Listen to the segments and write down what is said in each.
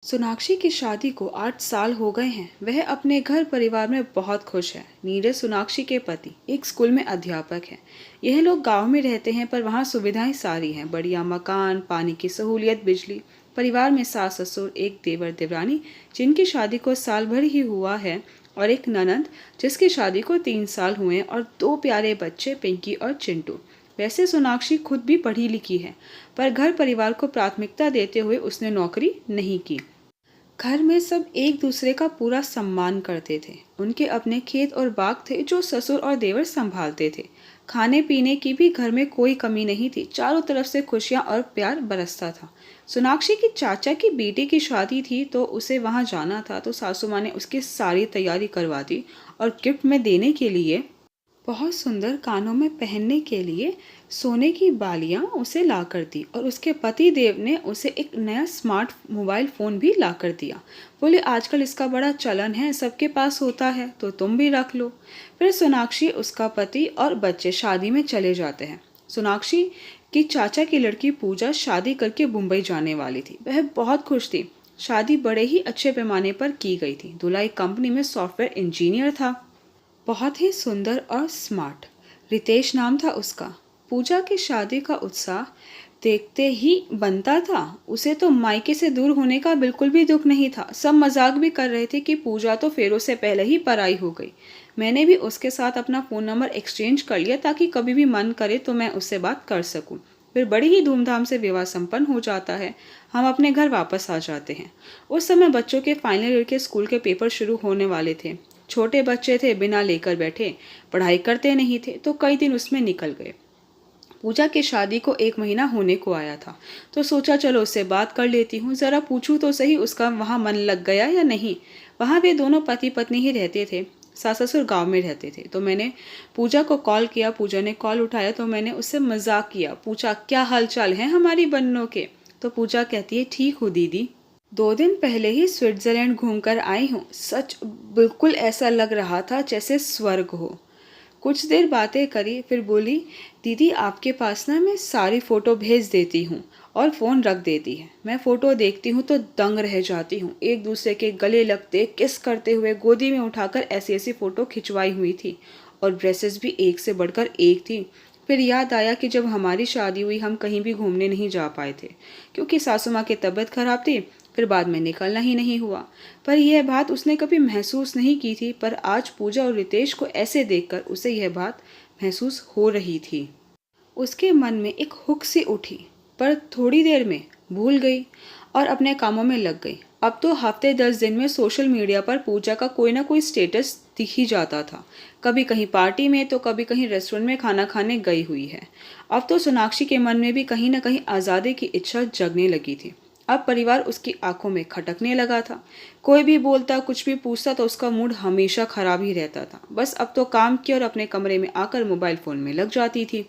सोनाक्षी की शादी को 8 साल हो गए हैं। वह अपने घर परिवार में बहुत खुश है। नीरज सोनाक्षी के पति एक स्कूल में अध्यापक हैं। यह लोग गांव में रहते हैं पर वहां सुविधाएं सारी हैं, बढ़िया मकान, पानी की सहूलियत, बिजली। परिवार में सास ससुर, एक देवर देवरानी जिनकी शादी को साल भर ही हुआ है, और एक ननंद जिसकी शादी को 3 साल हुए हैं, और दो प्यारे बच्चे पिंकी और चिंटू। वैसे सोनाक्षी खुद भी पढ़ी लिखी है, पर घर परिवार को प्राथमिकता देते हुए उसने नौकरी नहीं की। घर में सब एक दूसरे का पूरा सम्मान करते थे। उनके अपने खेत और बाग थे जो ससुर और देवर संभालते थे। खाने पीने की भी घर में कोई कमी नहीं थी। चारों तरफ से खुशियां और प्यार बरसता था। सोनाक्षी की चाचा की बेटी की शादी थी तो उसे वहां जाना था, तो सासू माँ ने उसकी सारी तैयारी करवा दी और गिफ्ट में देने के लिए बहुत सुंदर, कानों में पहनने के लिए सोने की बालियां उसे ला कर दी, और उसके पति देव ने उसे एक नया स्मार्ट मोबाइल फ़ोन भी ला कर दिया। बोले आजकल इसका बड़ा चलन है, सबके पास होता है तो तुम भी रख लो। फिर सोनाक्षी, उसका पति और बच्चे शादी में चले जाते हैं। सोनाक्षी की चाचा की लड़की पूजा शादी करके मुंबई जाने वाली थी। वह बहुत खुश थी। शादी बड़े ही अच्छे पैमाने पर की गई थी। दूल्हा एक कंपनी में सॉफ्टवेयर इंजीनियर था, बहुत ही सुंदर और स्मार्ट। रितेश नाम था उसका। पूजा की शादी का उत्साह देखते ही बनता था। उसे तो मायके से दूर होने का बिल्कुल भी दुख नहीं था। सब मजाक भी कर रहे थे कि पूजा तो फेरों से पहले ही पराई हो गई। मैंने भी उसके साथ अपना फ़ोन नंबर एक्सचेंज कर लिया ताकि कभी भी मन करे तो मैं उससे बात कर सकूं। फिर बड़ी ही धूमधाम से विवाह संपन्न हो जाता है। हम अपने घर वापस आ जाते हैं। उस समय बच्चों के फाइनल ईयर के स्कूल के पेपर शुरू होने वाले थे। छोटे बच्चे थे, बिना लेकर बैठे पढ़ाई करते नहीं थे, तो कई दिन उसमें निकल गए। पूजा की शादी को 1 महीना होने को आया था, तो सोचा चलो उससे बात कर लेती हूँ, ज़रा पूछूं तो सही उसका वहाँ मन लग गया या नहीं। वहाँ वे दोनों पति पत्नी ही रहते थे। सास ससुर गाँव में रहते थे। तो मैंने पूजा को कॉल किया। पूजा ने कॉल उठाया तो मैंने उससे मजाक किया, पूछा क्या हाल चाल है हमारी बन्नों के। तो पूजा कहती है ठीक हूँ दीदी, 2 दिन पहले ही स्विट्जरलैंड घूमकर आई हूँ। सच बिल्कुल ऐसा लग रहा था जैसे स्वर्ग हो। कुछ देर बातें करी, फिर बोली दीदी आपके पास ना मैं सारी फ़ोटो भेज देती हूँ, और फ़ोन रख देती है। मैं फ़ोटो देखती हूँ तो दंग रह जाती हूँ। एक दूसरे के गले लगते, किस करते हुए, गोदी में उठाकर ऐसी ऐसी फ़ोटो खिंचवाई हुई थी, और ड्रेसेस भी एक से बढ़कर एक थी। फिर याद आया कि जब हमारी शादी हुई हम कहीं भी घूमने नहीं जा पाए थे क्योंकि सासू माँ की तबीयत खराब थी। फिर बाद में निकलना ही नहीं हुआ। पर यह बात उसने कभी महसूस नहीं की थी, पर आज पूजा और रितेश को ऐसे देखकर उसे यह बात महसूस हो रही थी। उसके मन में एक हुक सी उठी, पर थोड़ी देर में भूल गई और अपने कामों में लग गई। अब तो हफ्ते 10 दिन में सोशल मीडिया पर पूजा का कोई ना कोई स्टेटस दिख ही जाता था। कभी कहीं पार्टी में तो कभी कहीं रेस्टोरेंट में खाना खाने गई हुई है। अब तो सोनाक्षी के मन में भी कहीं ना कहीं आज़ादी की इच्छा जगने लगी थी। अब परिवार उसकी आंखों में खटकने लगा था। कोई भी बोलता, कुछ भी पूछता तो उसका मूड हमेशा खराब ही रहता था। बस अब तो काम किया और अपने कमरे में आकर मोबाइल फोन में लग जाती थी।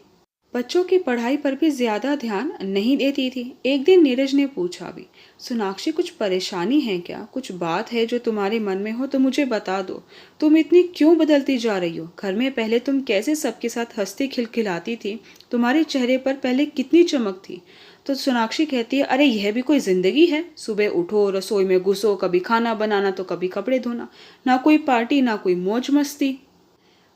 बच्चों की पढ़ाई पर भी ज्यादा ध्यान नहीं देती थी। एक दिन नीरज ने पूछा भी, सोनाक्षी कुछ परेशानी है क्या? कुछ बात है जो तुम्हारे मन में हो तो मुझे बता दो। तुम इतनी क्यों बदलती जा रही हो? घर में पहले तुम कैसे सबके साथ हंसती खिलखिलाती थी? तुम्हारे चेहरे पर पहले कितनी चमक थी। तो सोनाक्षी कहती है, अरे यह भी कोई जिंदगी है? सुबह उठो, रसोई में घुसो, कभी खाना बनाना तो कभी कपड़े धोना, ना कोई पार्टी ना कोई मौज मस्ती।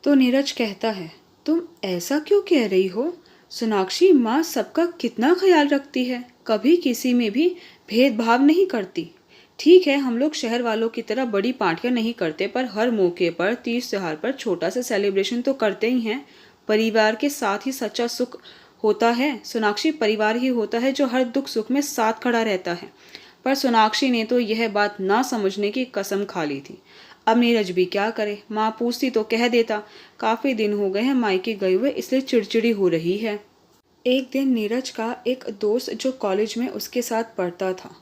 तो नीरज कहता है, तुम ऐसा क्यों कह रही हो? सोनाक्षी माँ सबका कितना ख्याल रखती है, कभी किसी में भी भेदभाव नहीं करती। ठीक है, हम लोग शहर वालों की तरह बड़ी पार्टियां नहीं करते, पर हर मौके पर, तीज त्योहार पर छोटा सा सेलिब्रेशन तो करते ही हैं। परिवार के साथ ही सच्चा सुख होता है। सोनाक्षी परिवार ही होता है जो हर दुख सुख में साथ खड़ा रहता है। पर सोनाक्षी ने तो यह बात ना समझने की कसम खा ली थी। अब नीरज भी क्या करे? माँ पूछती तो कह देता, काफी दिन हो गए हैं मायके गए हुए, इसलिए चिड़चिड़ी हो रही है। एक दिन नीरज का एक दोस्त जो कॉलेज में उसके साथ पढ़ता था,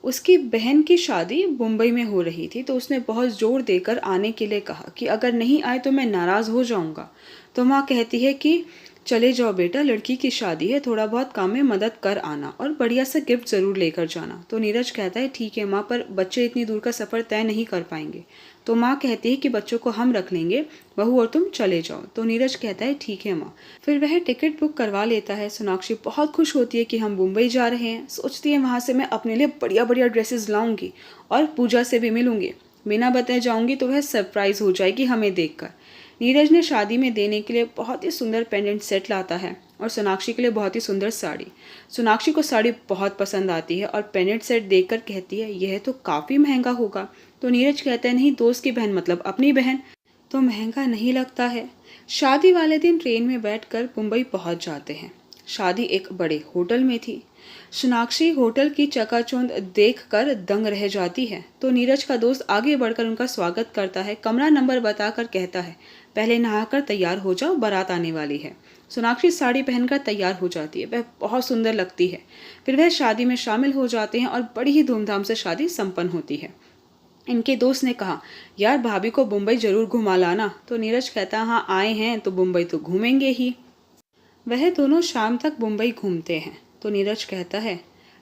उसकी बहन की शादी मुंबई में हो रही थी, तो उसने बहुत जोर देकर आने के लिए कहा कि अगर नहीं आए तो मैं नाराज हो जाऊंगा। तो माँ कहती है कि चले जाओ बेटा, लड़की की शादी है, थोड़ा बहुत काम में मदद कर आना और बढ़िया सा गिफ्ट ज़रूर लेकर जाना। तो नीरज कहता है ठीक है माँ, पर बच्चे इतनी दूर का सफ़र तय नहीं कर पाएंगे। तो माँ कहती है कि बच्चों को हम रख लेंगे, बहू और तुम चले जाओ। तो नीरज कहता है ठीक है माँ। फिर वह टिकट बुक करवा लेता है। सोनाक्षी बहुत खुश होती है कि हम मुंबई जा रहे हैं। सोचती है वहाँ से मैं अपने लिए बढ़िया बढ़िया ड्रेसेस लाऊंगी और पूजा से भी मिलूंगी। बिना बताए जाऊंगी तो वह सरप्राइज हो जाएगी हमें देखकर। नीरज ने शादी में देने के लिए बहुत ही सुंदर पेंडेंट सेट लाता है और सोनाक्षी के लिए बहुत ही सुंदर साड़ी। सोनाक्षी को साड़ी बहुत पसंद आती है और पेंडेंट सेट देखकर कहती है यह तो काफ़ी महंगा होगा। तो नीरज कहता है नहीं, दोस्त की बहन मतलब अपनी बहन, तो महंगा नहीं लगता है। शादी वाले दिन ट्रेन में बैठकर मुंबई पहुंच जाते हैं। शादी एक बड़े होटल में थी। सोनाक्षी होटल की चकाचौंध देखकर दंग रह जाती है। तो नीरज का दोस्त आगे बढ़कर उनका स्वागत करता है, कमरा नंबर बताकर कहता है पहले नहाकर तैयार हो जाओ, बारात आने वाली है। सोनाक्षी साड़ी पहनकर तैयार हो जाती है, वह बहुत सुंदर लगती है। फिर वह शादी में शामिल हो जाते हैं और बड़ी ही धूमधाम से शादी संपन्न होती है। इनके दोस्त ने कहा यार भाभी को मुंबई जरूर घुमा लाना। तो नीरज कहता हाँ, आए हैं तो मुंबई तो घूमेंगे ही। वह दोनों शाम तक मुंबई घूमते हैं। तो नीरज कहता है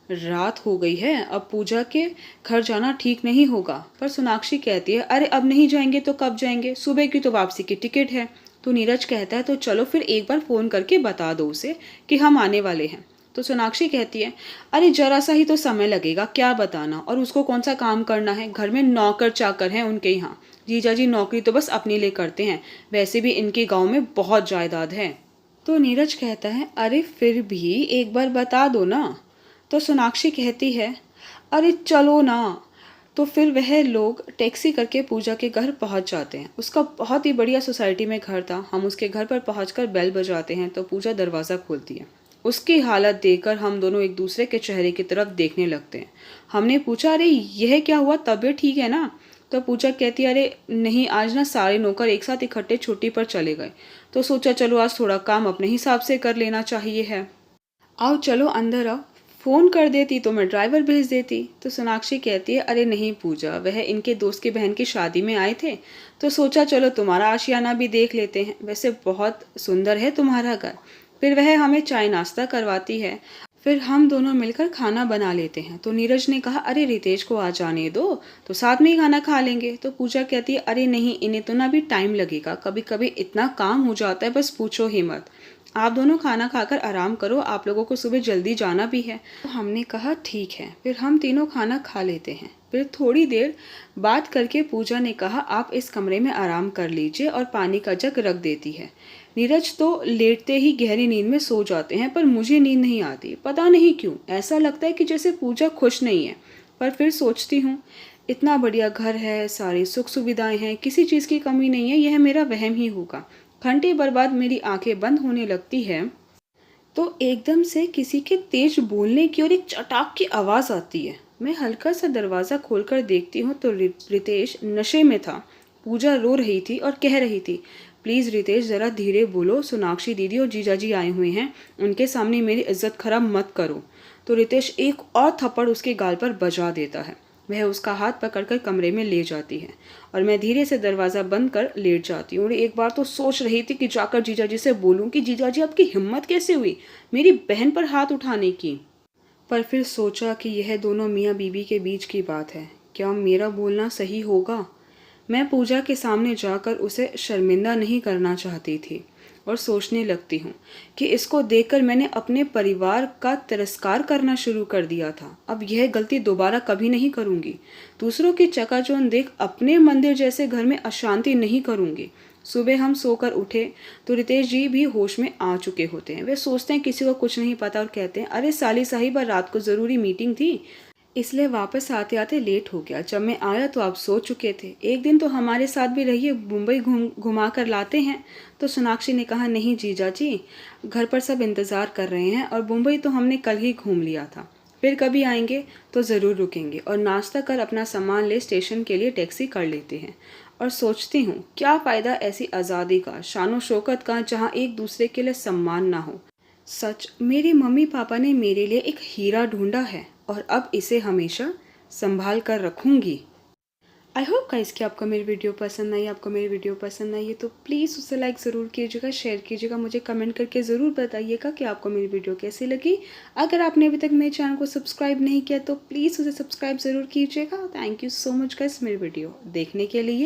रात हो गई है, अब पूजा के घर जाना ठीक नहीं होगा। पर सोनाक्षी कहती है अरे अब नहीं जाएंगे तो कब जाएंगे, सुबह की तो वापसी की टिकट है। तो नीरज कहता है तो चलो फिर एक बार फ़ोन करके बता दो उसे कि हम आने वाले हैं। तो सोनाक्षी कहती है अरे जरा सा ही तो समय लगेगा, क्या बताना, और उसको कौन सा काम करना है, घर में नौकर चाकर हैं उनके यहाँ। जीजा जी नौकरी तो बस अपने लिए करते हैं, वैसे भी इनके गाँव में बहुत जायदाद है। तो नीरज कहता है अरे फिर भी एक बार बता दो ना। तो सोनाक्षी कहती है अरे चलो ना। तो फिर वह लोग टैक्सी करके पूजा के घर पहुंच जाते हैं। उसका बहुत ही बढ़िया सोसाइटी में घर था। हम उसके घर पर पहुंचकर बेल बजाते हैं तो पूजा दरवाज़ा खोलती है। उसकी हालत देखकर हम दोनों एक दूसरे के चेहरे की तरफ देखने लगते हैं। हमने पूछा अरे यह क्या हुआ, तबीयत ठीक है ना। तो पूजा कहती है अरे नहीं, आज ना सारे नौकर एक साथ इकट्ठे छुट्टी पर चले गए, तो सोचा चलो आज थोड़ा काम अपने हिसाब से कर लेना चाहिए है। आओ चलो अंदर आओ, फ़ोन कर देती तो मैं ड्राइवर भेज देती। तो सोनाक्षी कहती है अरे नहीं पूजा, वह इनके दोस्त की बहन की शादी में आए थे तो सोचा चलो तुम्हारा आशियाना भी देख लेते हैं, वैसे बहुत सुंदर है तुम्हारा घर। फिर वह हमें चाय नाश्ता करवाती है। फिर हम दोनों मिलकर खाना बना लेते हैं। तो नीरज ने कहा अरे रितेश को आ जाने दो, तो साथ में ही खाना खा लेंगे। तो पूजा कहती है अरे नहीं, इन्हें तो ना भी टाइम लगेगा, कभी कभी इतना काम हो जाता है बस पूछो ही मत। आप दोनों खाना खाकर आराम करो, आप लोगों को सुबह जल्दी जाना भी है। तो हमने कहा ठीक है। फिर हम तीनों खाना खा लेते हैं। फिर थोड़ी देर बात करके पूजा ने कहा आप इस कमरे में आराम कर लीजिए और पानी का जग रख देती है। नीरज तो लेटते ही गहरी नींद में सो जाते हैं, पर मुझे नींद नहीं आती, पता नहीं क्यों। ऐसा लगता है कि जैसे पूजा खुश नहीं है। पर फिर सोचती हूँ इतना बढ़िया घर है, सारी सुख सुविधाएं हैं, किसी चीज़ की कमी नहीं है, यह मेरा वहम ही होगा। घंटे भर बाद मेरी आंखें बंद होने लगती है तो एकदम से किसी के तेज बोलने की और एक चटाक की आवाज़ आती है। मैं हल्का सा दरवाज़ा खोलकर देखती हूँ तो रितेश नशे में था। पूजा रो रही थी और कह रही थी प्लीज़ रितेश ज़रा धीरे बोलो, सोनाक्षी दीदी और जीजाजी आए हुए हैं, उनके सामने मेरी इज्जत खराब मत करो। तो रितेश एक और थप्पड़ उसके गाल पर बजा देता है। वह उसका हाथ पकड़कर कमरे में ले जाती है और मैं धीरे से दरवाज़ा बंद कर लेट जाती हूँ। और एक बार तो सोच रही थी कि जाकर जीजाजी से बोलूँ कि जीजाजी आपकी हिम्मत कैसे हुई मेरी बहन पर हाथ उठाने की। पर फिर सोचा कि यह दोनों मियाँ बीवी के बीच की बात है, क्या मेरा बोलना सही होगा। मैं पूजा के सामने जाकर उसे शर्मिंदा नहीं करना चाहती थी और सोचने लगती हूँ कि इसको देखकर मैंने अपने परिवार का तिरस्कार करना शुरू कर दिया था। अब यह गलती दोबारा कभी नहीं करूँगी। दूसरों की चकाचौंध देख अपने मंदिर जैसे घर में अशांति नहीं करूँगी। सुबह हम सोकर उठे तो रितेश जी भी होश में आ चुके होते हैं। वे सोचते हैं किसी को कुछ नहीं पता और कहते हैं अरे साली साहिबा, रात को ज़रूरी मीटिंग थी इसलिए वापस आते आते लेट हो गया। जब मैं आया तो आप सो चुके थे, एक दिन तो हमारे साथ भी रहिए, मुंबई घुमा कर लाते हैं। तो सोनाक्षी ने कहा नहीं जीजा जी, घर पर सब इंतज़ार कर रहे हैं और मुंबई तो हमने कल ही घूम लिया था, फिर कभी आएंगे तो ज़रूर रुकेंगे और नाश्ता कर अपना सामान ले स्टेशन के लिए टैक्सी कर लेते हैं। और सोचती हूँ क्या फ़ायदा ऐसी आज़ादी का, शानो शौकत का, जहाँ एक दूसरे के लिए सम्मान ना हो। सच मेरे मम्मी पापा ने मेरे लिए एक हीरा ढूंढा है और अब इसे हमेशा संभाल कर रखूंगी। आई होप गाइस कि आपको मेरी वीडियो पसंद आई। आपको मेरी वीडियो पसंद आई है तो प्लीज़ उसे लाइक ज़रूर कीजिएगा, शेयर कीजिएगा, मुझे कमेंट करके ज़रूर बताइएगा कि आपको मेरी वीडियो कैसी लगी। अगर आपने अभी तक मेरे चैनल को सब्सक्राइब नहीं किया तो प्लीज़ उसे सब्सक्राइब ज़रूर कीजिएगा। Thank you so much guys मेरी वीडियो देखने के लिए।